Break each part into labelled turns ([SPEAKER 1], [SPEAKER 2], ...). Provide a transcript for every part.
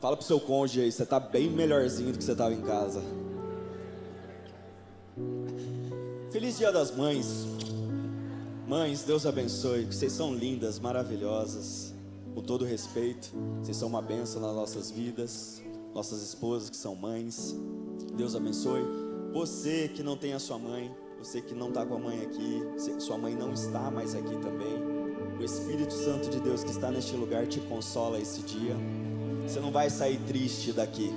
[SPEAKER 1] Fala pro seu cônjuge aí, você tá bem melhorzinho do que você estava em casa. Feliz Dia das Mães. Mães, Deus abençoe, que vocês são lindas, maravilhosas, com todo respeito. Vocês são uma bênção nas nossas vidas. Nossas esposas que são mães, Deus abençoe. Você que não tem a sua mãe, você que não está com a mãe aqui, sua mãe não está mais aqui também, o Espírito Santo de Deus que está neste lugar te consola esse dia. Você não vai sair triste daqui,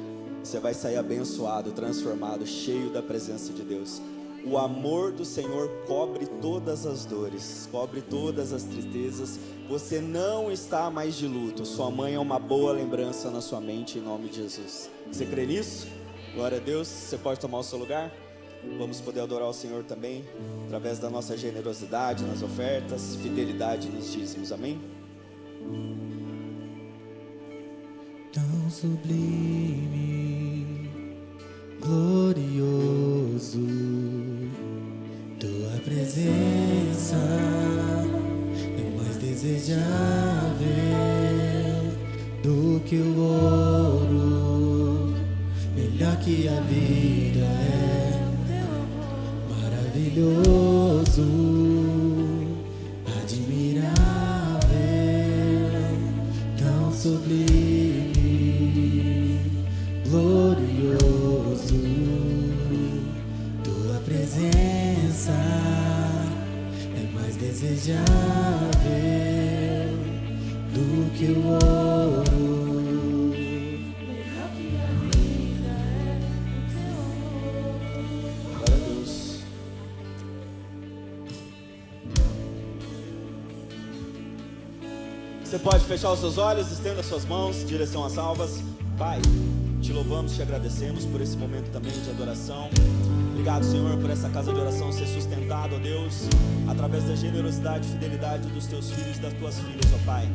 [SPEAKER 1] você vai sair abençoado, transformado, cheio da presença de Deus. O amor do Senhor cobre todas as dores, cobre todas as tristezas. Você não está mais de luto. Sua mãe é uma boa lembrança na sua mente, em nome de Jesus. Você crê nisso? Glória a Deus. Você pode tomar o seu lugar? Vamos poder adorar o Senhor também, através da nossa generosidade nas ofertas, fidelidade nos dízimos. Amém?
[SPEAKER 2] Tão sublime, glorioso, tua presença é mais desejável do que o ouro, melhor que a vida é, maravilhoso, admirável, tão sublime, glorioso, tua presença é mais desejável do que o ouro, melhor que a vida é o teu amor.
[SPEAKER 1] Glória a Deus. Você pode fechar os seus olhos, estenda suas mãos, direção às salvas. Pai, te louvamos, te agradecemos por esse momento também de adoração. Obrigado, Senhor, por essa casa de oração ser sustentada, ó Deus, através da generosidade e fidelidade dos teus filhos e das tuas filhas, ó Pai.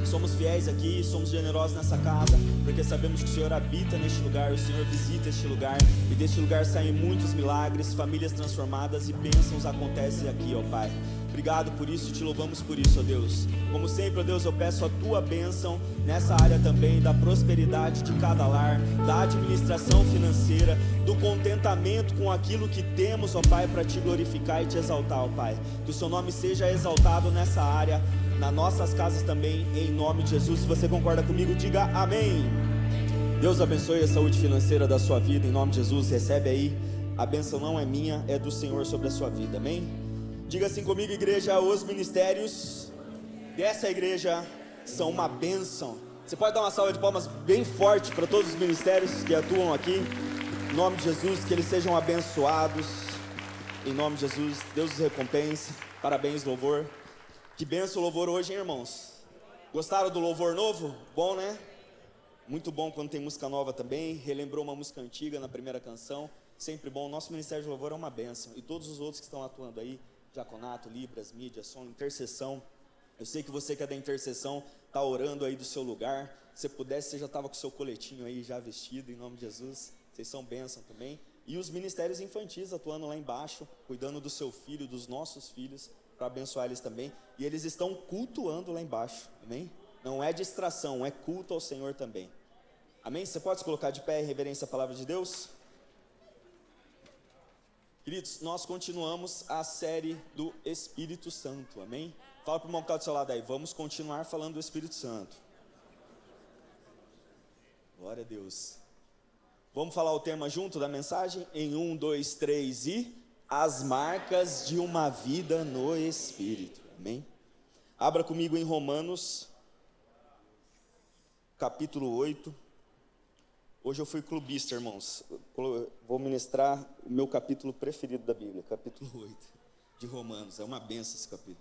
[SPEAKER 1] Somos fiéis aqui, somos generosos nessa casa, porque sabemos que o Senhor habita neste lugar, o Senhor visita este lugar, e deste lugar saem muitos milagres, famílias transformadas e bênçãos acontecem aqui, ó Pai. Obrigado por isso, te louvamos por isso, ó Deus. Como sempre, ó Deus, eu peço a tua bênção nessa área também, da prosperidade de cada lar, da administração financeira, do contentamento com aquilo que temos, ó Pai, para te glorificar e te exaltar, ó Pai. Que o seu nome seja exaltado nessa área, nas nossas casas também, em nome de Jesus. Se você concorda comigo, diga amém. Deus abençoe a saúde financeira da sua vida, em nome de Jesus. Recebe aí, a bênção não é minha, é do Senhor sobre a sua vida, amém? Diga assim comigo, igreja: os ministérios dessa igreja são uma bênção. Você pode dar uma salva de palmas bem forte para todos os ministérios que atuam aqui, em nome de Jesus, que eles sejam abençoados, em nome de Jesus. Deus os recompense. Parabéns, louvor. Que benção o louvor hoje, hein, irmãos? Gostaram do louvor novo? Bom, né? Muito bom quando tem música nova também. Relembrou uma música antiga na primeira canção. Sempre bom. Nosso ministério de louvor é uma bênção. E todos os outros que estão atuando aí, diaconato, libras, mídia, som, intercessão. Eu sei que você que é da intercessão está orando aí do seu lugar. Se pudesse, você já estava com o seu coletinho aí já vestido, em nome de Jesus. Vocês são bênção também. E os ministérios infantis atuando lá embaixo, cuidando do seu filho, dos nossos filhos, para abençoar eles também. E eles estão cultuando lá embaixo, amém? Não é distração, é culto ao Senhor também. Amém? Você pode se colocar de pé em reverência à palavra de Deus? Queridos, nós continuamos a série do Espírito Santo, amém? Fala para o irmão que está do seu lado aí, vamos continuar falando do Espírito Santo. Glória a Deus. Vamos falar o tema junto da mensagem? Em 1, 2, 3 e... as marcas de uma vida no Espírito, amém? Abra comigo em Romanos, capítulo 8. Hoje eu fui clubista, irmãos. Vou ministrar o meu capítulo preferido da Bíblia, capítulo 8 de Romanos. É uma benção esse capítulo.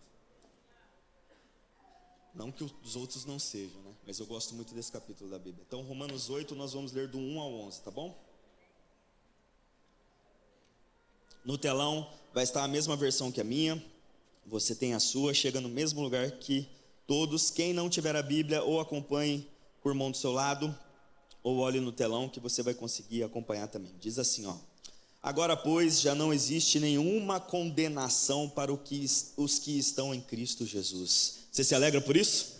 [SPEAKER 1] Não que os outros não sejam, né? Mas eu gosto muito desse capítulo da Bíblia. Então, Romanos 8, nós vamos ler do 1 ao 11, tá bom? No telão vai estar a mesma versão que a minha. Você tem a sua, chega no mesmo lugar que todos. Quem não tiver a Bíblia, ou acompanhe com o irmão do seu lado, ou olhe no telão que você vai conseguir acompanhar também. Diz assim, ó: agora, pois, já não existe nenhuma condenação para os que estão em Cristo Jesus. Você se alegra por isso?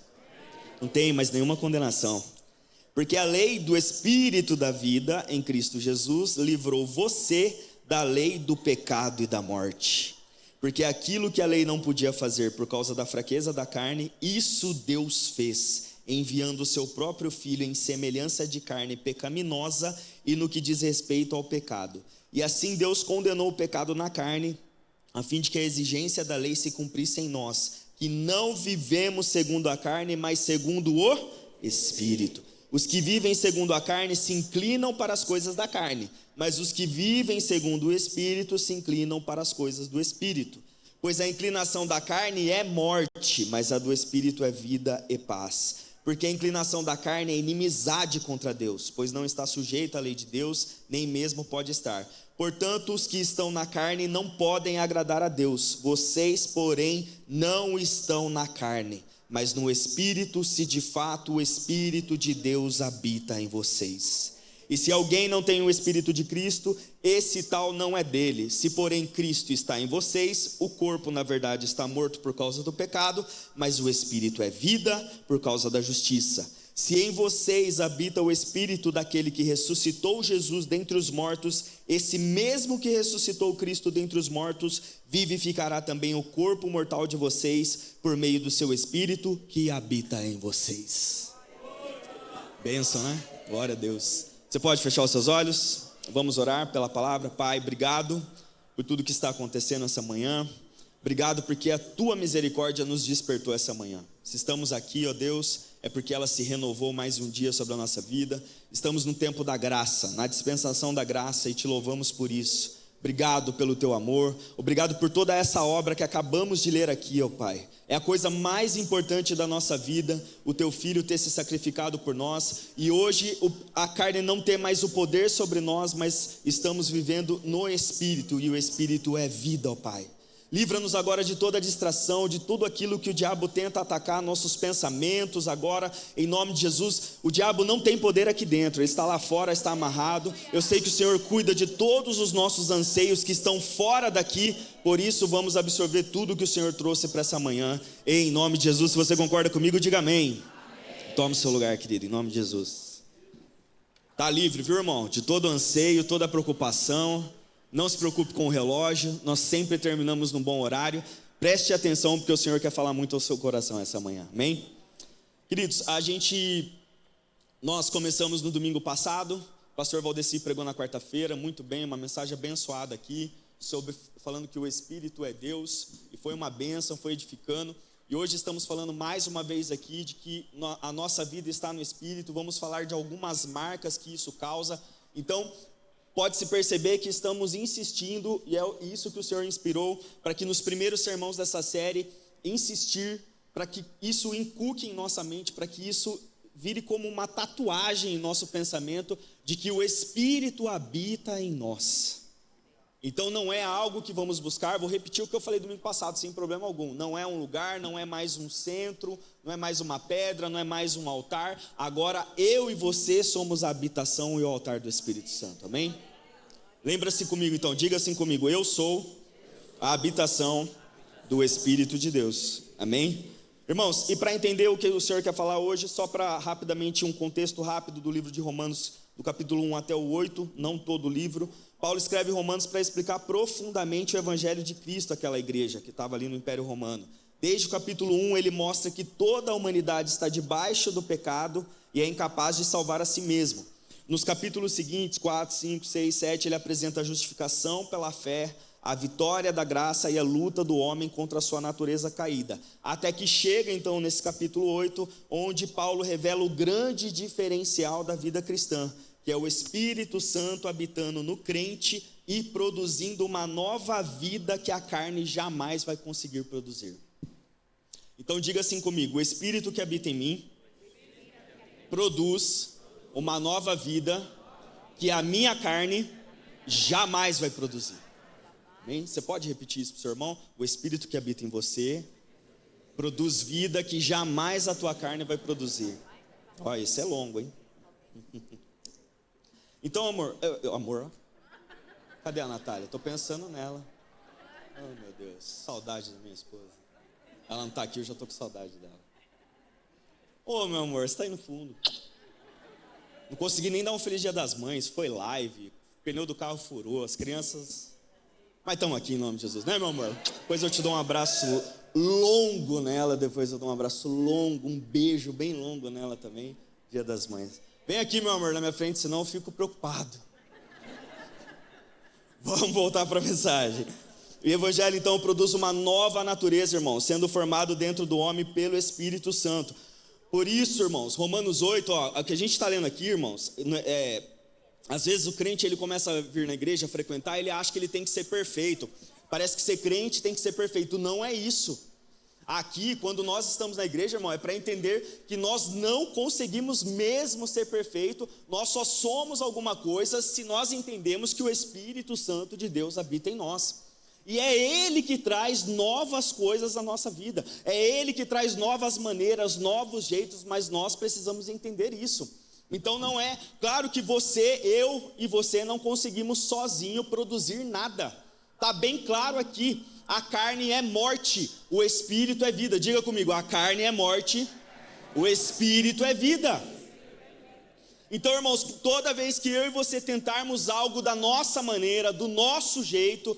[SPEAKER 1] Não tem mais nenhuma condenação. Porque a lei do Espírito da vida em Cristo Jesus livrou você da lei do pecado e da morte. Porque aquilo que a lei não podia fazer por causa da fraqueza da carne, isso Deus fez, enviando o seu próprio Filho em semelhança de carne pecaminosa e no que diz respeito ao pecado. E assim Deus condenou o pecado na carne, a fim de que a exigência da lei se cumprisse em nós, que não vivemos segundo a carne, mas segundo o Espírito. Os que vivem segundo a carne se inclinam para as coisas da carne, mas os que vivem segundo o Espírito se inclinam para as coisas do Espírito. Pois a inclinação da carne é morte, mas a do Espírito é vida e paz. Porque a inclinação da carne é inimizade contra Deus, pois não está sujeita à lei de Deus, nem mesmo pode estar. Portanto, os que estão na carne não podem agradar a Deus. Vocês, porém, não estão na carne, mas no Espírito, se de fato o Espírito de Deus habita em vocês. E se alguém não tem o Espírito de Cristo, esse tal não é dele. Se porém Cristo está em vocês, o corpo na verdade está morto por causa do pecado, mas o Espírito é vida por causa da justiça. Se em vocês habita o Espírito daquele que ressuscitou Jesus dentre os mortos, esse mesmo que ressuscitou Cristo dentre os mortos, vivificará também o corpo mortal de vocês, por meio do seu Espírito que habita em vocês. Bênção, né? Glória a Deus. Você pode fechar os seus olhos? Vamos orar pela palavra. Pai, obrigado por tudo que está acontecendo essa manhã. Obrigado porque a tua misericórdia nos despertou essa manhã. Se estamos aqui, ó Deus, é porque ela se renovou mais um dia sobre a nossa vida. Estamos no tempo da graça, na dispensação da graça, e te louvamos por isso. Obrigado pelo teu amor, obrigado por toda essa obra que acabamos de ler aqui, ó Pai. É a coisa mais importante da nossa vida, o teu filho ter se sacrificado por nós, e hoje a carne não tem mais o poder sobre nós, mas estamos vivendo no Espírito, e o Espírito é vida, ó Pai. Livra-nos agora de toda distração, de tudo aquilo que o diabo tenta atacar nossos pensamentos agora, em nome de Jesus. O diabo não tem poder aqui dentro, ele está lá fora, está amarrado. Eu sei que o Senhor cuida de todos os nossos anseios que estão fora daqui, por isso vamos absorver tudo que o Senhor trouxe para essa manhã, em nome de Jesus. Se você concorda comigo, diga amém. Tome o seu lugar, querido, em nome de Jesus. Está livre, viu, irmão? De todo anseio, toda preocupação. Não se preocupe com o relógio, nós sempre terminamos num bom horário. Preste atenção, porque o Senhor quer falar muito ao seu coração essa manhã, amém? Queridos, nós começamos no domingo passado, o pastor Valdeci pregou na quarta-feira, muito bem, uma mensagem abençoada aqui, falando que o Espírito é Deus, e foi uma bênção, foi edificando. E hoje estamos falando mais uma vez aqui de que a nossa vida está no Espírito. Vamos falar de algumas marcas que isso causa. Então, pode-se perceber que estamos insistindo, e é isso que o Senhor inspirou, para que nos primeiros sermões dessa série, insistir, para que isso inculque em nossa mente, para que isso vire como uma tatuagem em nosso pensamento, de que o Espírito habita em nós. Então não é algo que vamos buscar, vou repetir o que eu falei domingo passado, sem problema algum. Não é um lugar, não é mais um centro, não é mais uma pedra, não é mais um altar. Agora eu e você somos a habitação e o altar do Espírito Santo, amém? Lembra-se comigo então, diga assim comigo: eu sou a habitação do Espírito de Deus, amém? Irmãos, e para entender o que o Senhor quer falar hoje, só para rapidamente um contexto rápido do livro de Romanos, do capítulo 1 até o 8, não todo o livro. Paulo escreve Romanos para explicar profundamente o evangelho de Cristo àquela igreja que estava ali no Império Romano. Desde o capítulo 1 ele mostra que toda a humanidade está debaixo do pecado e é incapaz de salvar a si mesmo. Nos capítulos seguintes, 4, 5, 6, 7, ele apresenta a justificação pela fé, a vitória da graça e a luta do homem contra a sua natureza caída. Até que chega então nesse capítulo 8, onde Paulo revela o grande diferencial da vida cristã, que é o Espírito Santo habitando no crente e produzindo uma nova vida que a carne jamais vai conseguir produzir. Então diga assim comigo: o Espírito que habita em mim produz uma nova vida que a minha carne jamais vai produzir. Amém? Você pode repetir isso para o seu irmão? O Espírito que habita em você produz vida que jamais a tua carne vai produzir. Olha, isso é longo, hein? Então, amor, cadê a Natália? Estou pensando nela. Oh, meu Deus, saudade da minha esposa. Ela não está aqui, eu já estou com saudade dela. Ô, meu amor, você está aí no fundo. Não consegui nem dar um Feliz Dia das Mães, foi live, o pneu do carro furou, as crianças... Mas estamos aqui em nome de Jesus, né, meu amor? Depois eu te dou um abraço longo nela, depois eu dou um abraço longo, um beijo bem longo nela também, Dia das Mães. Vem aqui, meu amor, na minha frente, senão eu fico preocupado. Vamos voltar para a mensagem. O Evangelho, então, produz uma nova natureza, irmãos, sendo formado dentro do homem pelo Espírito Santo. Por isso, irmãos, Romanos 8, o que a gente está lendo aqui, irmãos, às vezes o crente ele começa a vir na igreja, a frequentar, ele acha que ele tem que ser perfeito. Parece que ser crente tem que ser perfeito. Não é isso. Aqui, quando nós estamos na igreja, irmão, é para entender que nós não conseguimos mesmo ser perfeito, nós só somos alguma coisa se nós entendemos que o Espírito Santo de Deus habita em nós. E é Ele que traz novas coisas à nossa vida, é Ele que traz novas maneiras, novos jeitos, mas nós precisamos entender isso. Então não é, claro que eu e você não conseguimos sozinho produzir nada, está bem claro aqui. A carne é morte, o Espírito é vida. Diga comigo, a carne é morte, o Espírito é vida. Então, irmãos, toda vez que eu e você tentarmos algo da nossa maneira, do nosso jeito,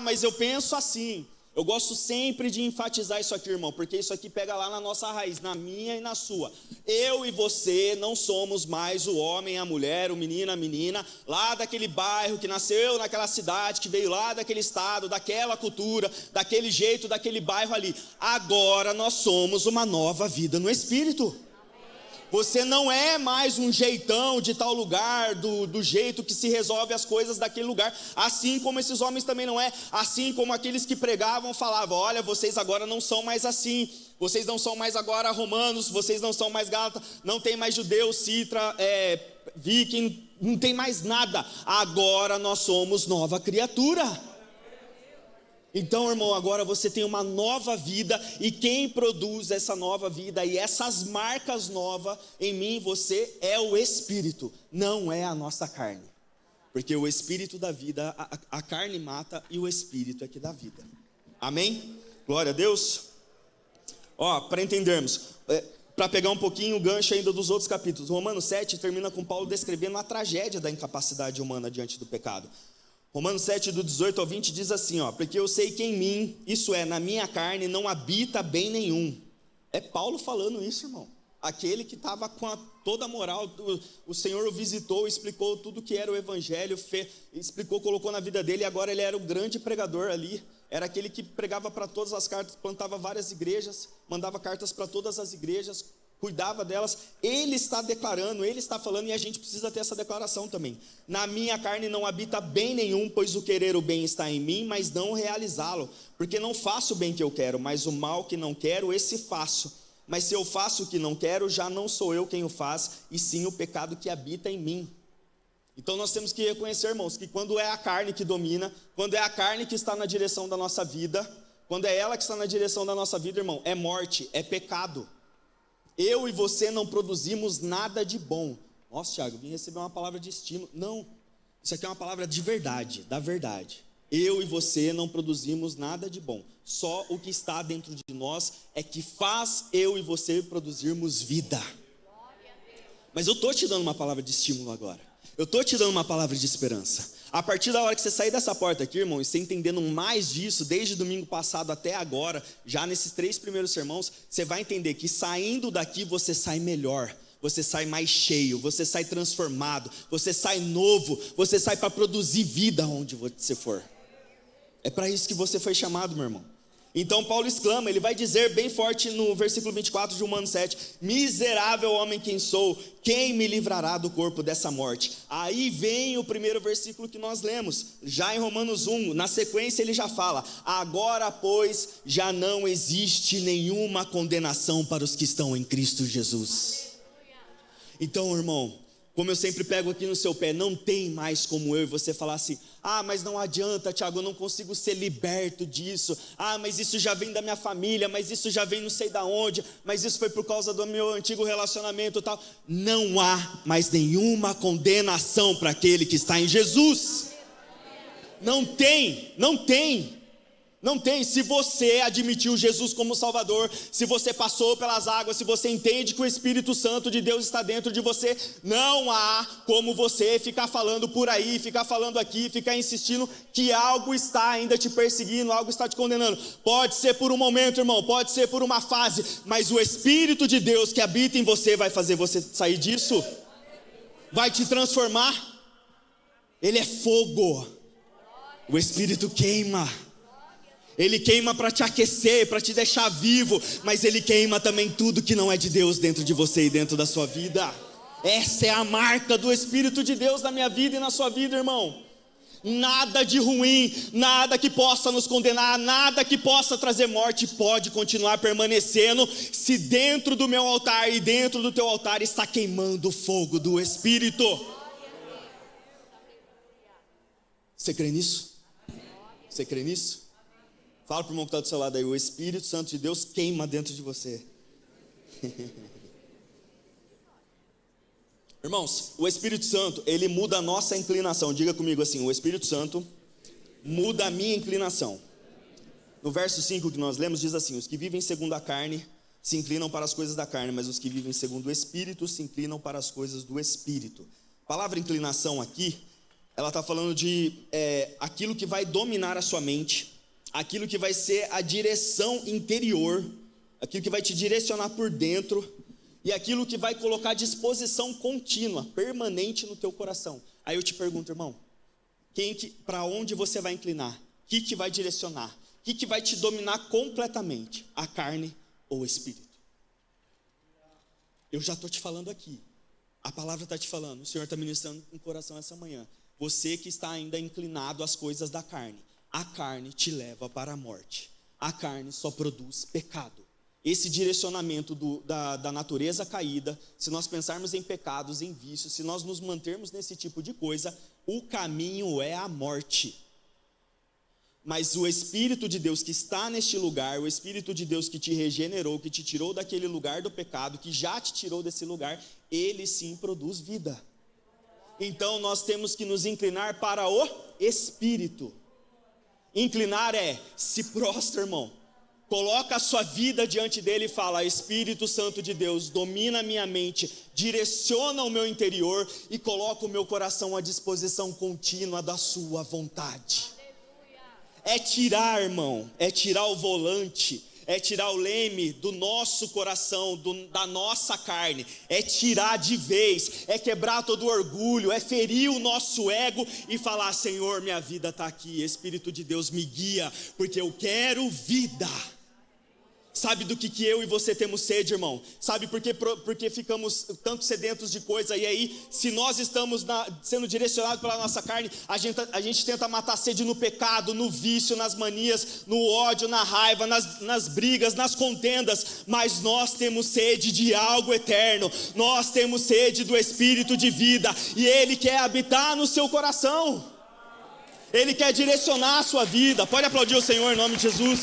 [SPEAKER 1] mas eu penso assim. Eu gosto sempre de enfatizar isso aqui, irmão, porque isso aqui pega lá na nossa raiz, na minha e na sua. Eu e você não somos mais o homem, a mulher, o menino, a menina, lá daquele bairro, que nasceu naquela cidade, que veio lá daquele estado, daquela cultura, daquele jeito, daquele bairro ali. Agora nós somos uma nova vida no Espírito. Você não é mais um jeitão de tal lugar, do jeito que se resolve as coisas daquele lugar, assim como esses homens também não é, assim como aqueles que pregavam falavam, olha, vocês agora não são mais assim, vocês não são mais agora romanos, vocês não são mais gálatas, não tem mais judeus, citra, viking, não tem mais nada, agora nós somos nova criatura. Então, irmão, agora você tem uma nova vida, e quem produz essa nova vida e essas marcas novas em mim e você é o Espírito, não é a nossa carne. Porque o Espírito dá vida, a carne mata e o Espírito é que dá vida. Amém? Glória a Deus. Para entendermos, para pegar um pouquinho o gancho ainda dos outros capítulos, Romanos 7 termina com Paulo descrevendo a tragédia da incapacidade humana diante do pecado. Romanos 7, do 18 ao 20 diz assim, porque eu sei que em mim, isso é, na minha carne, não habita bem nenhum. É Paulo falando isso, irmão. Aquele que estava com toda a moral, o Senhor o visitou, explicou tudo que era o Evangelho, explicou, colocou na vida dele, e agora ele era o grande pregador ali. Era aquele que pregava para todas as cartas, plantava várias igrejas, mandava cartas para todas as igrejas, cuidava delas. Ele está declarando, ele está falando, e a gente precisa ter essa declaração também. Na minha carne não habita bem nenhum, pois o querer o bem está em mim, mas não realizá-lo. Porque não faço o bem que eu quero, mas o mal que não quero, esse faço. Mas se eu faço o que não quero, já não sou eu quem o faz, e sim o pecado que habita em mim. Então nós temos que reconhecer, irmãos, que quando é a carne que domina, quando é a carne que está na direção da nossa vida, quando é ela que está na direção da nossa vida, irmão, é morte, é pecado. Eu e você não produzimos nada de bom. Nossa, Thiago, vim receber uma palavra de estímulo. Não, isso aqui é uma palavra de verdade, da verdade. Eu e você não produzimos nada de bom. Só o que está dentro de nós é que faz eu e você produzirmos vida. Mas eu estou te dando uma palavra de estímulo agora. Eu estou te dando uma palavra de esperança. A partir da hora que você sair dessa porta aqui, irmão, e você entendendo mais disso, desde domingo passado até agora, já nesses 3 primeiros sermãos, você vai entender que saindo daqui você sai melhor, você sai mais cheio, você sai transformado, você sai novo, você sai para produzir vida onde você for. É para isso que você foi chamado, meu irmão. Então Paulo exclama, ele vai dizer bem forte no versículo 24 de Romanos 7, miserável homem quem sou, quem me livrará do corpo dessa morte? Aí vem o primeiro versículo que nós lemos, já em Romanos 1, na sequência ele já fala, agora pois já não existe nenhuma condenação para os que estão em Cristo Jesus. Então, irmão, como eu sempre pego aqui no seu pé, não tem mais como eu e você falar assim, mas não adianta, Thiago, eu não consigo ser liberto disso, mas isso já vem da minha família, mas isso já vem não sei da onde, mas isso foi por causa do meu antigo relacionamento e tal. Não há mais nenhuma condenação para aquele que está em Jesus. Não tem, não tem. Não tem. Se você admitiu Jesus como Salvador, se você passou pelas águas, se você entende que o Espírito Santo de Deus está dentro de você, não há como você ficar falando por aí, ficar falando aqui, ficar insistindo que algo está ainda te perseguindo, algo está te condenando. Pode ser por um momento, irmão, pode ser por uma fase, mas o Espírito de Deus que habita em você vai fazer você sair disso, vai te transformar. Ele é fogo, o Espírito queima. Ele queima para te aquecer, para te deixar vivo, mas Ele queima também tudo que não é de Deus dentro de você e dentro da sua vida. Essa é a marca do Espírito de Deus na minha vida e na sua vida, irmão. Nada de ruim, nada que possa nos condenar, nada que possa trazer morte pode continuar permanecendo se dentro do meu altar e dentro do teu altar está queimando o fogo do Espírito. Você crê nisso? Você crê nisso? Fala para o irmão que está do seu lado aí, o Espírito Santo de Deus queima dentro de você. Irmãos, o Espírito Santo, ele muda a nossa inclinação. Diga comigo assim, o Espírito Santo muda a minha inclinação. No verso 5 que nós lemos, diz assim: os que vivem segundo a carne se inclinam para as coisas da carne, mas os que vivem segundo o Espírito se inclinam para as coisas do Espírito. A palavra inclinação aqui, ela está falando de aquilo que vai dominar a sua mente, aquilo que vai ser a direção interior, aquilo que vai te direcionar por dentro, e aquilo que vai colocar disposição contínua, permanente no teu coração. Aí eu te pergunto, irmão, para onde você vai inclinar? O que vai direcionar? O que vai te dominar completamente? A carne ou o Espírito? Eu já estou te falando aqui, a palavra está te falando, o Senhor está ministrando no coração essa manhã. Você que está ainda inclinado às coisas da carne, a carne te leva para a morte. A carne só produz pecado. Esse direcionamento da natureza caída, se nós pensarmos em pecados, em vícios, se nós nos mantermos nesse tipo de coisa, o caminho é a morte. Mas o Espírito de Deus que está neste lugar, o Espírito de Deus que te regenerou, que te tirou daquele lugar do pecado, que já te tirou desse lugar, ele sim produz vida. Então nós temos que nos inclinar para o Espírito. Inclinar se prostra, irmão. Coloca a sua vida diante dele e fala: Espírito Santo de Deus, domina a minha mente, direciona o meu interior e coloca o meu coração à disposição contínua da sua vontade. É tirar, irmão, é tirar o volante, é tirar o leme do nosso coração, da nossa carne, é tirar de vez, é quebrar todo o orgulho, é ferir o nosso ego e falar: Senhor, minha vida está aqui, Espírito de Deus me guia, porque eu quero vida. Sabe do que eu e você temos sede, irmão? Sabe porque ficamos tanto sedentos de coisa? E aí, se nós estamos sendo direcionados pela nossa carne, a gente tenta matar a sede no pecado, no vício, nas manias, no ódio, na raiva, nas brigas, nas contendas. Mas nós temos sede de algo eterno. Nós temos sede do Espírito de vida. E Ele quer habitar no seu coração. Ele quer direcionar a sua vida. Pode aplaudir o Senhor em nome de Jesus.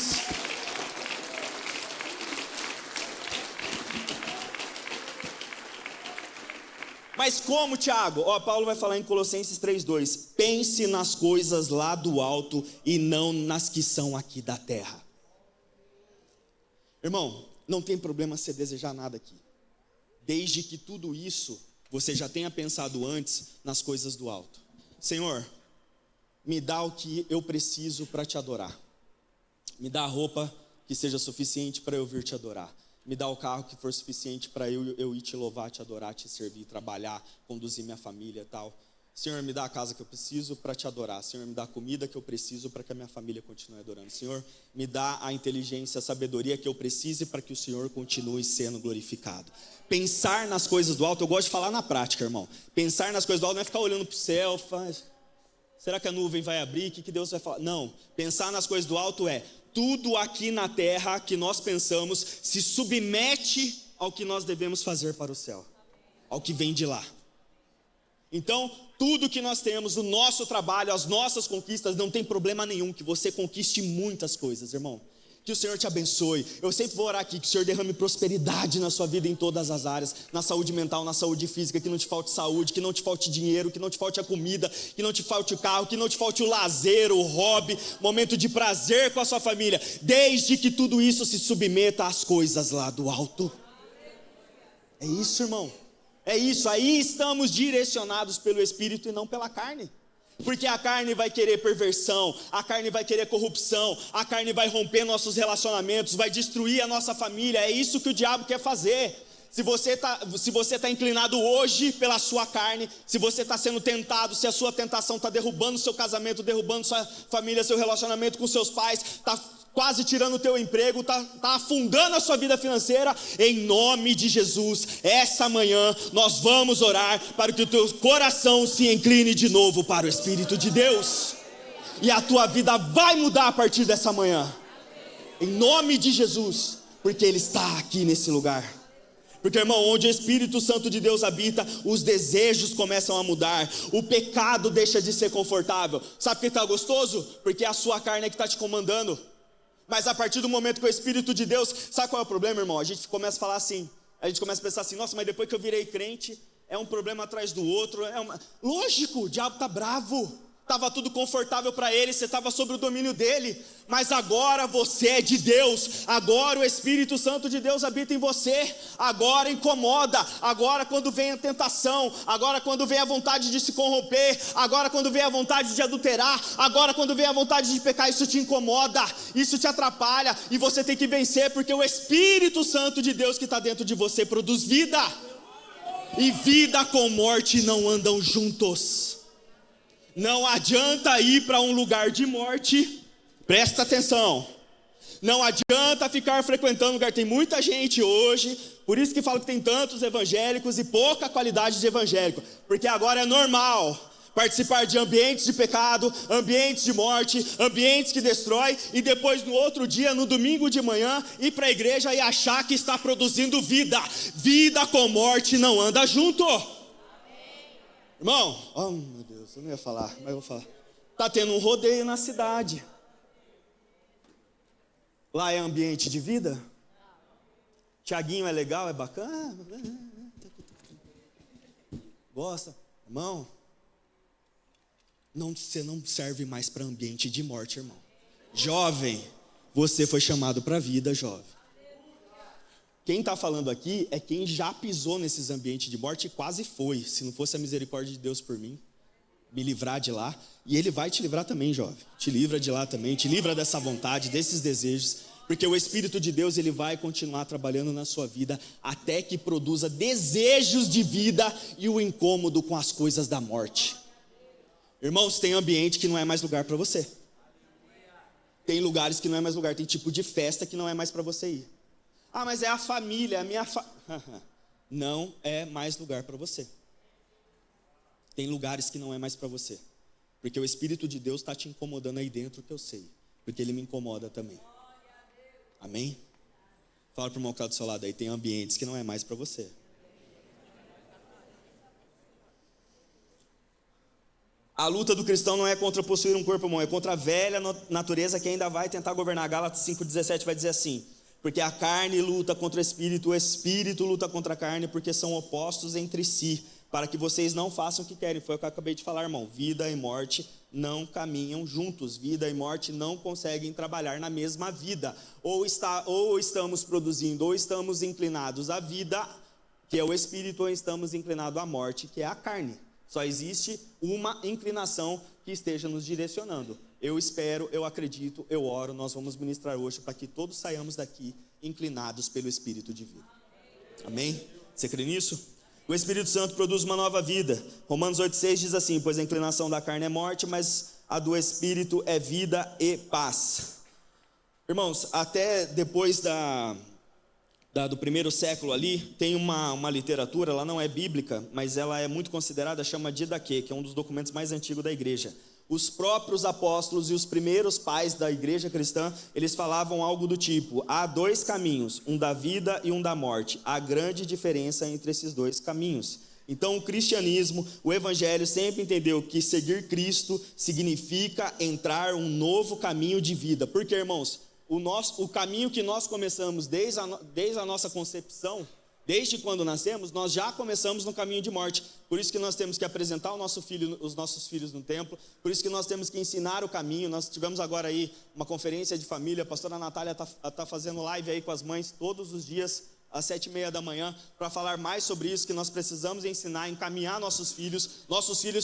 [SPEAKER 1] Mas como, Tiago? Paulo vai falar em Colossenses 3:2. Pense nas coisas lá do alto e não nas que são aqui da terra. Irmão, não tem problema você desejar nada aqui, desde que tudo isso você já tenha pensado antes nas coisas do alto. Senhor, me dá o que eu preciso para te adorar. Me dá a roupa que seja suficiente para eu vir te adorar. Me dá o carro que for suficiente para eu ir te louvar, te adorar, te servir, trabalhar, conduzir minha família e tal. Senhor, me dá a casa que eu preciso para te adorar. Senhor, me dá a comida que eu preciso para que a minha família continue adorando. Senhor, me dá a inteligência, a sabedoria que eu precise para que o Senhor continue sendo glorificado. Pensar nas coisas do alto, eu gosto de falar na prática, irmão. Pensar nas coisas do alto não é ficar olhando para o céu, será que a nuvem vai abrir? O que Deus vai falar? Não, pensar nas coisas do alto tudo aqui na terra que nós pensamos se submete ao que nós devemos fazer para o céu, ao que vem de lá. Então, tudo que nós temos, o nosso trabalho, as nossas conquistas, não tem problema nenhum que você conquiste muitas coisas, irmão. Que o Senhor te abençoe. Eu sempre vou orar aqui, que o Senhor derrame prosperidade na sua vida em todas as áreas, na saúde mental, na saúde física, que não te falte saúde, que não te falte dinheiro, que não te falte a comida, que não te falte o carro, que não te falte o lazer, o hobby, momento de prazer com a sua família, desde que tudo isso se submeta às coisas lá do alto. É isso, irmão. É isso, aí estamos direcionados pelo Espírito e não pela carne. Porque a carne vai querer perversão, a carne vai querer corrupção, a carne vai romper nossos relacionamentos, vai destruir a nossa família. É isso que o diabo quer fazer. Se você está inclinado hoje pela sua carne, se você está sendo tentado, se a sua tentação está derrubando seu casamento, derrubando sua família, seu relacionamento com seus pais, está quase tirando o teu emprego, está afundando a sua vida financeira, em nome de Jesus, essa manhã nós vamos orar para que o teu coração se incline de novo para o Espírito de Deus, e a tua vida vai mudar a partir dessa manhã, em nome de Jesus, porque Ele está aqui nesse lugar. Porque, irmão, onde o Espírito Santo de Deus habita, os desejos começam a mudar, o pecado deixa de ser confortável. Sabe por que está gostoso? Porque é a sua carne que está te comandando. Mas a partir do momento que o Espírito de Deus, sabe qual é o problema, irmão? A gente começa a falar assim, a gente começa a pensar assim, nossa, mas depois que eu virei crente, é um problema atrás do outro. Lógico, o diabo está bravo, estava tudo confortável para ele, você estava sob o domínio dele, mas agora você é de Deus, agora o Espírito Santo de Deus habita em você, agora incomoda, agora quando vem a tentação, agora quando vem a vontade de se corromper, agora quando vem a vontade de adulterar, agora quando vem a vontade de pecar, isso te incomoda, isso te atrapalha, e você tem que vencer, porque o Espírito Santo de Deus que está dentro de você produz vida, e vida com morte não andam juntos. Não adianta ir para um lugar de morte, presta atenção, não adianta ficar frequentando lugar, tem muita gente hoje, por isso que falo que tem tantos evangélicos e pouca qualidade de evangélico, porque agora é normal participar de ambientes de pecado, ambientes de morte, ambientes que destrói, e depois no outro dia, no domingo de manhã, ir para a igreja e achar que está produzindo vida, vida com morte não anda junto. Irmão, oh meu Deus, eu não ia falar, mas eu vou falar. Está tendo um rodeio na cidade. Lá é ambiente de vida? Tiaguinho é legal, é bacana? Gosta? Irmão, você não serve mais para ambiente de morte, irmão. Jovem, você foi chamado para a vida, jovem. Quem está falando aqui é quem já pisou nesses ambientes de morte e quase foi. Se não fosse a misericórdia de Deus por mim, me livrar de lá. E Ele vai te livrar também, jovem. Te livra de lá também, te livra dessa vontade, desses desejos. Porque o Espírito de Deus, Ele vai continuar trabalhando na sua vida até que produza desejos de vida e o incômodo com as coisas da morte. Irmãos, tem ambiente que não é mais lugar para você. Tem lugares que não é mais lugar, tem tipo de festa que não é mais para você ir. Ah, mas é a família, é a minha Não é mais lugar para você. Tem lugares que não é mais para você. Porque o Espírito de Deus está te incomodando aí dentro, que eu sei. Porque Ele me incomoda também. Amém? Fala para o irmão que está do seu lado aí, tem ambientes que não é mais para você. A luta do cristão não é contra possuir um corpo, irmão, é contra a velha natureza que ainda vai tentar governar. Gálatas 5,17 vai dizer assim: porque a carne luta contra o espírito luta contra a carne, porque são opostos entre si, para que vocês não façam o que querem. Foi o que eu acabei de falar, irmão. Vida e morte não caminham juntos. Vida e morte não conseguem trabalhar na mesma vida. Ou estamos produzindo, ou estamos inclinados à vida, que é o espírito, ou estamos inclinados à morte, que é a carne. Só existe uma inclinação que esteja nos direcionando. Eu espero, eu acredito, eu oro, nós vamos ministrar hoje para que todos saiamos daqui inclinados pelo Espírito de vida. Amém? Você crê nisso? O Espírito Santo produz uma nova vida. Romanos 8,6 diz assim: pois a inclinação da carne é morte, mas a do Espírito é vida e paz. Irmãos, até depois do primeiro século ali, tem uma literatura, ela não é bíblica, mas ela é muito considerada, chama Didaquê, que é um dos documentos mais antigos da igreja. Os próprios apóstolos e os primeiros pais da igreja cristã, eles falavam algo do tipo: há dois caminhos, um da vida e um da morte. Há grande diferença entre esses dois caminhos. Então o cristianismo, o evangelho sempre entendeu que seguir Cristo significa entrar um novo caminho de vida. Porque, irmãos, o caminho que nós começamos desde a nossa concepção, desde quando nascemos, nós já começamos no caminho de morte. Por isso que nós temos que apresentar os nossos filhos no templo, por isso que nós temos que ensinar o caminho. Nós tivemos agora aí uma conferência de família, a pastora Natália está fazendo live aí com as mães todos os dias, às 7h30 da manhã, para falar mais sobre isso, que nós precisamos ensinar, encaminhar nossos filhos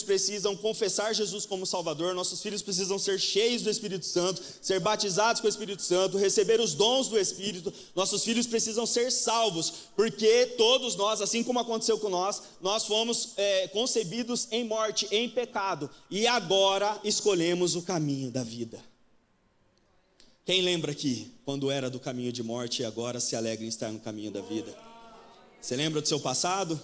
[SPEAKER 1] precisam confessar Jesus como Salvador, nossos filhos precisam ser cheios do Espírito Santo, ser batizados com o Espírito Santo, receber os dons do Espírito, nossos filhos precisam ser salvos, porque todos nós, assim como aconteceu com nós fomos concebidos em morte, em pecado, e agora escolhemos o caminho da vida. Quem lembra aqui, quando era do caminho de morte e agora se alegra em estar no caminho da vida? Você lembra do seu passado?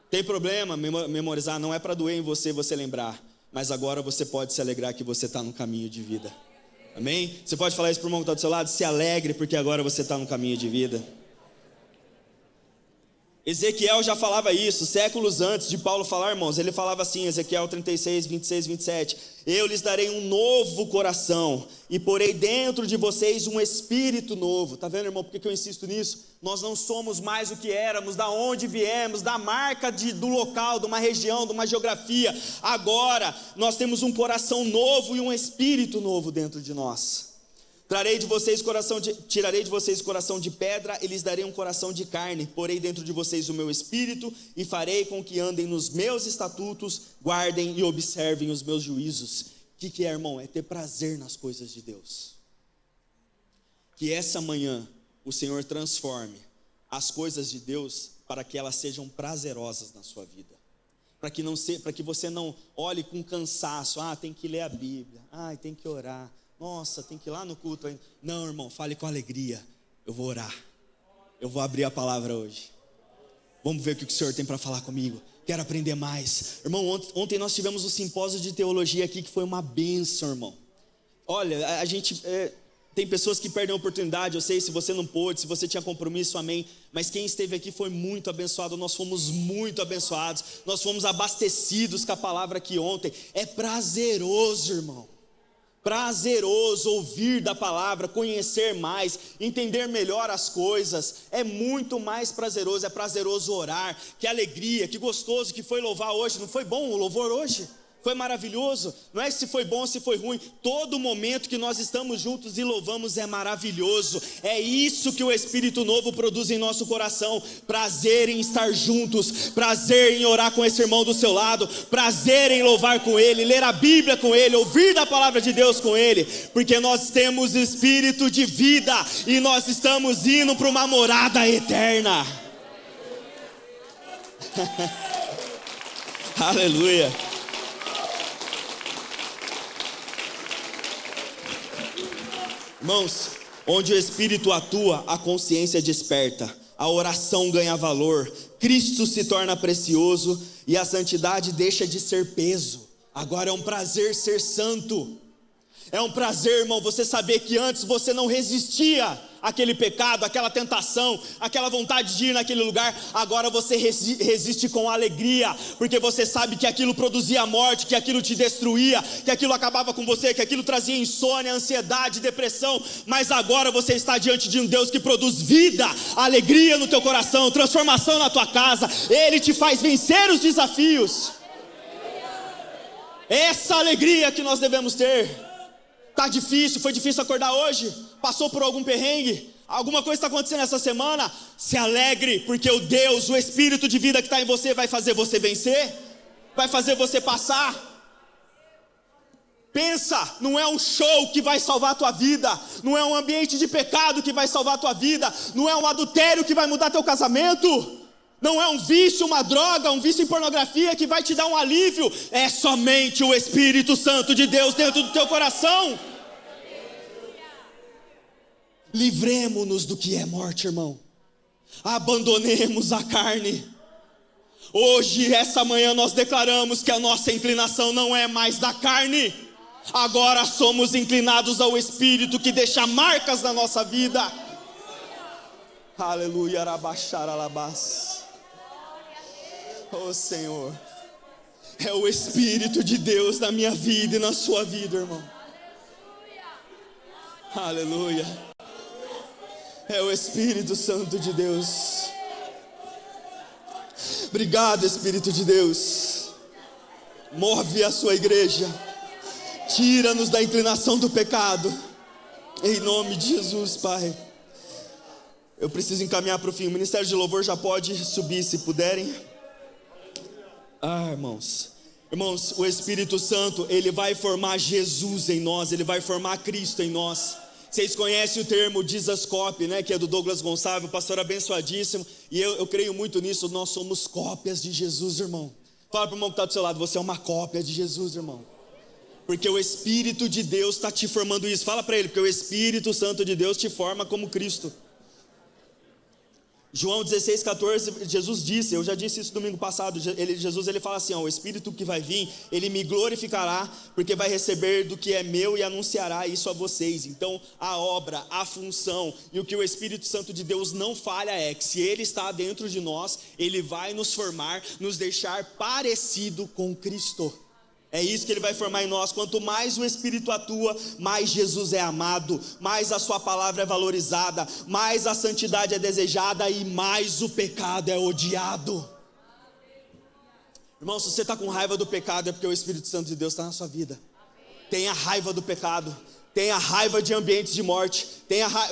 [SPEAKER 1] Tem problema memorizar, não é para doer em você lembrar, mas agora você pode se alegrar que você está no caminho de vida. Amém? Você pode falar isso para o irmão que está do seu lado? Se alegre porque agora você está no caminho de vida. Ezequiel já falava isso, séculos antes de Paulo falar, irmãos. Ele falava assim, Ezequiel 36, 26, 27. Eu lhes darei um novo coração e porei dentro de vocês um espírito novo. Está vendo, irmão, por que eu insisto nisso? Nós não somos mais o que éramos, da onde viemos, da marca do local, de uma região, de uma geografia. Agora nós temos um coração novo e um espírito novo dentro de nós. Tirarei de vocês coração de pedra e lhes darei um coração de carne. Porei dentro de vocês o meu espírito e farei com que andem nos meus estatutos, guardem e observem os meus juízos. O que é, irmão? É ter prazer nas coisas de Deus. Que essa manhã o Senhor transforme as coisas de Deus para que elas sejam prazerosas na sua vida. Para que você não olhe com cansaço, tem que ler a Bíblia, tem que orar. Nossa, tem que ir lá no culto ainda. Não, irmão, fale com alegria. Eu vou orar. Eu vou abrir a palavra hoje. Vamos ver o que o Senhor tem para falar comigo. Quero aprender mais. Irmão, ontem nós tivemos um simpósio de teologia aqui que foi uma bênção, irmão. Olha, a gente... tem pessoas que perdem a oportunidade. Eu sei, se você não pôde, se você tinha compromisso, amém. Mas quem esteve aqui foi muito abençoado. Nós fomos muito abençoados. Nós fomos abastecidos com a palavra aqui ontem. É prazeroso, irmão. Prazeroso ouvir da palavra, conhecer mais, entender melhor as coisas, é muito mais prazeroso, é prazeroso orar, que alegria, que gostoso que foi louvar hoje. Não foi bom o louvor hoje? Foi maravilhoso, não é se foi bom ou se foi ruim, todo momento que nós estamos juntos e louvamos é maravilhoso, é isso que o Espírito Novo produz em nosso coração, prazer em estar juntos, prazer em orar com esse irmão do seu lado, prazer em louvar com ele, ler a Bíblia com ele, ouvir da palavra de Deus com ele, porque nós temos espírito de vida e nós estamos indo para uma morada eterna. Aleluia. Irmãos, onde o Espírito atua, a consciência desperta, a oração ganha valor, Cristo se torna precioso e a santidade deixa de ser peso. Agora é um prazer ser santo. É um prazer, irmão, você saber que antes você não resistia àquele pecado, àquela tentação, àquela vontade de ir naquele lugar. Agora você resiste com alegria, porque você sabe que aquilo produzia morte, que aquilo te destruía, que aquilo acabava com você, que aquilo trazia insônia, ansiedade, depressão. Mas agora você está diante de um Deus que produz vida, alegria no teu coração, transformação na tua casa. Ele te faz vencer os desafios. Essa alegria que nós devemos ter. Está difícil, foi difícil acordar hoje? Passou por algum perrengue? Alguma coisa está acontecendo essa semana? Se alegre, porque o Deus, o Espírito de vida que está em você vai fazer você vencer, vai fazer você passar. Pensa, não é um show que vai salvar a tua vida, não é um ambiente de pecado que vai salvar a tua vida, não é um adultério que vai mudar teu casamento, não é um vício, uma droga, um vício em pornografia que vai te dar um alívio. É somente o Espírito Santo de Deus dentro do teu coração. Livremo-nos do que é morte, irmão. Abandonemos a carne. Hoje, essa manhã, nós declaramos que a nossa inclinação não é mais da carne. Agora somos inclinados ao Espírito que deixa marcas na nossa vida. Aleluia, arabaxaralabás. Oh Senhor, é o Espírito de Deus na minha vida e na sua vida, irmão. Aleluia. É o Espírito Santo de Deus. Obrigado, Espírito de Deus. Move a sua igreja. Tira-nos da inclinação do pecado. Em nome de Jesus, Pai. Eu preciso encaminhar para o fim. O Ministério de Louvor já pode subir, se puderem. Irmãos, o Espírito Santo, ele vai formar Jesus em nós, ele vai formar Cristo em nós. Vocês conhecem o termo Jesus Copy, né? Que é do Douglas Gonçalves, o pastor abençoadíssimo. E eu creio muito nisso. Nós somos cópias de Jesus, irmão. Fala para o irmão que está do seu lado: você é uma cópia de Jesus, irmão. Porque o Espírito de Deus está te formando isso. Fala para ele, porque o Espírito Santo de Deus te forma como Cristo. João 16,14, Jesus disse, eu já disse isso domingo passado, Jesus fala assim, o Espírito que vai vir, ele me glorificará, porque vai receber do que é meu e anunciará isso a vocês. Então a obra, a função e o que o Espírito Santo de Deus não falha é que se ele está dentro de nós, ele vai nos formar, nos deixar parecido com Cristo. É isso que ele vai formar em nós. Quanto mais o Espírito atua, mais Jesus é amado, mais a sua palavra é valorizada, mais a santidade é desejada e mais o pecado é odiado. Irmão, se você está com raiva do pecado, é porque o Espírito Santo de Deus está na sua vida. Tenha raiva do pecado. Tenha raiva de ambientes de morte.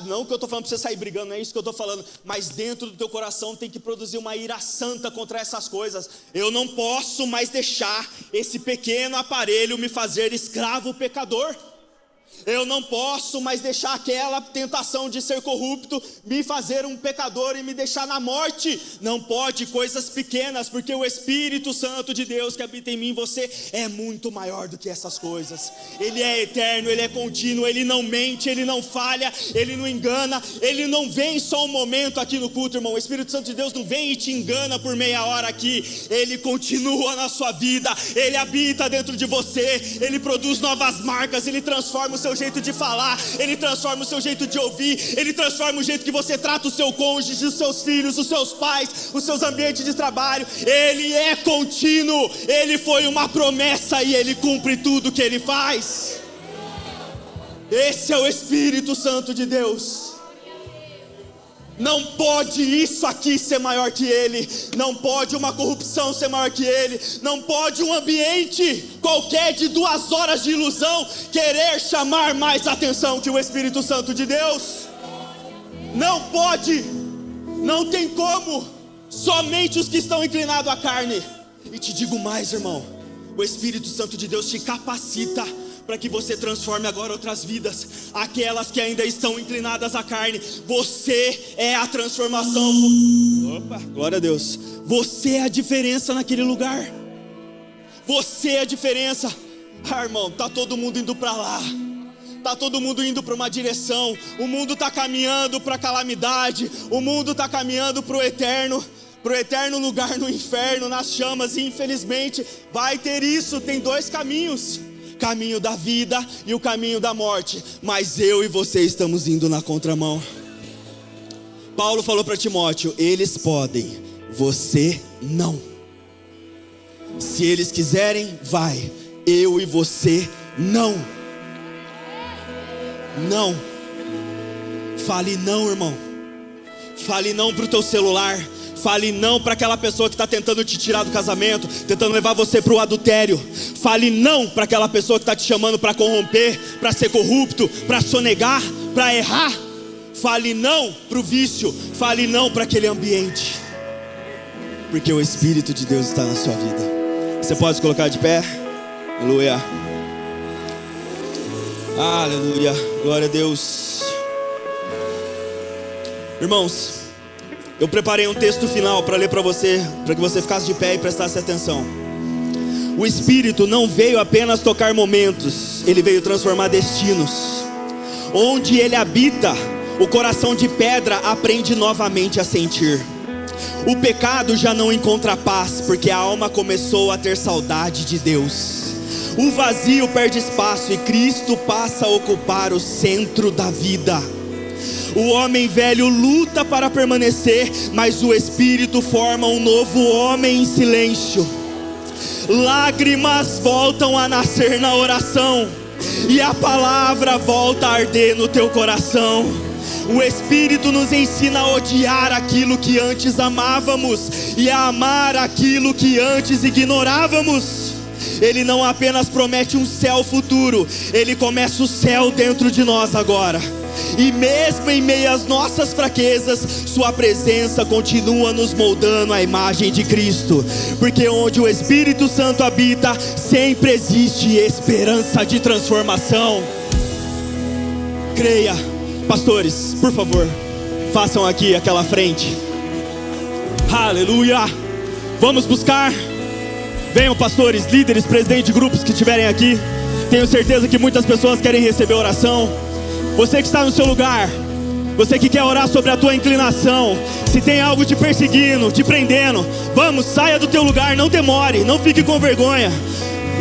[SPEAKER 1] Não que eu estou falando para você sair brigando, não é isso que eu estou falando. Mas dentro do teu coração tem que produzir uma ira santa contra essas coisas. Eu não posso mais deixar esse pequeno aparelho me fazer escravo pecador. Eu não posso mais deixar aquela tentação de ser corrupto me fazer um pecador e me deixar na morte. Não pode, coisas pequenas, porque o Espírito Santo de Deus que habita em mim, você é muito maior do que essas coisas. Ele é eterno, ele é contínuo, ele não mente, ele não falha, ele não engana, ele não vem só um momento aqui no culto, irmão. O Espírito Santo de Deus não vem e te engana por meia hora aqui. Ele continua na sua vida, ele habita dentro de você, ele produz novas marcas, ele transforma o seu jeito de falar, ele transforma o seu jeito de ouvir, ele transforma o jeito que você trata o seu cônjuge, os seus filhos, os seus pais, os seus ambientes de trabalho. Ele é contínuo, ele foi uma promessa e ele cumpre tudo que ele faz. Esse é o Espírito Santo de Deus. Não pode isso aqui ser maior que ele. Não pode uma corrupção ser maior que ele. Não pode um ambiente qualquer de 2 horas de ilusão querer chamar mais atenção que o Espírito Santo de Deus. Não pode. Não tem como. Somente os que estão inclinados à carne. E te digo mais, irmão, o Espírito Santo de Deus te capacita para que você transforme agora outras vidas, aquelas que ainda estão inclinadas à carne. Você é a transformação. Opa, glória a Deus. Você é a diferença naquele lugar. Você é a diferença. Irmão, tá todo mundo indo para lá. Tá todo mundo indo para uma direção. O mundo tá caminhando para a calamidade. O mundo tá caminhando para o eterno lugar no inferno, nas chamas. E infelizmente vai ter isso. Tem 2 caminhos: caminho da vida e o caminho da morte. Mas eu e você estamos indo na contramão. Paulo falou para Timóteo: eles podem, você não. Se eles quiserem, vai. Eu e você não. Não. Fale não, irmão. Fale não para o teu celular. Fale não para aquela pessoa que está tentando te tirar do casamento, tentando levar você para o adultério. Fale não para aquela pessoa que está te chamando para corromper, para ser corrupto, para sonegar, para errar. Fale não para o vício. Fale não para aquele ambiente, porque o Espírito de Deus está na sua vida. Você pode se colocar de pé? Aleluia. Aleluia. Glória a Deus. Irmãos, eu preparei um texto final para ler para você, para que você ficasse de pé e prestasse atenção. O Espírito não veio apenas tocar momentos, ele veio transformar destinos. Onde ele habita, o coração de pedra aprende novamente a sentir. O pecado já não encontra paz, porque a alma começou a ter saudade de Deus. O vazio perde espaço e Cristo passa a ocupar o centro da vida. O homem velho luta para permanecer, mas o Espírito forma um novo homem em silêncio. Lágrimas voltam a nascer na oração, e a palavra volta a arder no teu coração. O Espírito nos ensina a odiar aquilo que antes amávamos e a amar aquilo que antes ignorávamos. Ele não apenas promete um céu futuro, Ele começa o céu dentro de nós agora. E mesmo em meio às nossas fraquezas, Sua presença continua nos moldando à imagem de Cristo. Porque onde o Espírito Santo habita, sempre existe esperança de transformação. Creia. Pastores, por favor, façam aqui aquela frente. Aleluia. Vamos buscar. Venham, pastores, líderes, presidentes de grupos que estiverem aqui. Tenho certeza que muitas pessoas querem receber oração. Você que está no seu lugar, você que quer orar sobre a tua inclinação, se tem algo te perseguindo, te prendendo, vamos, saia do teu lugar, não demore, não fique com vergonha.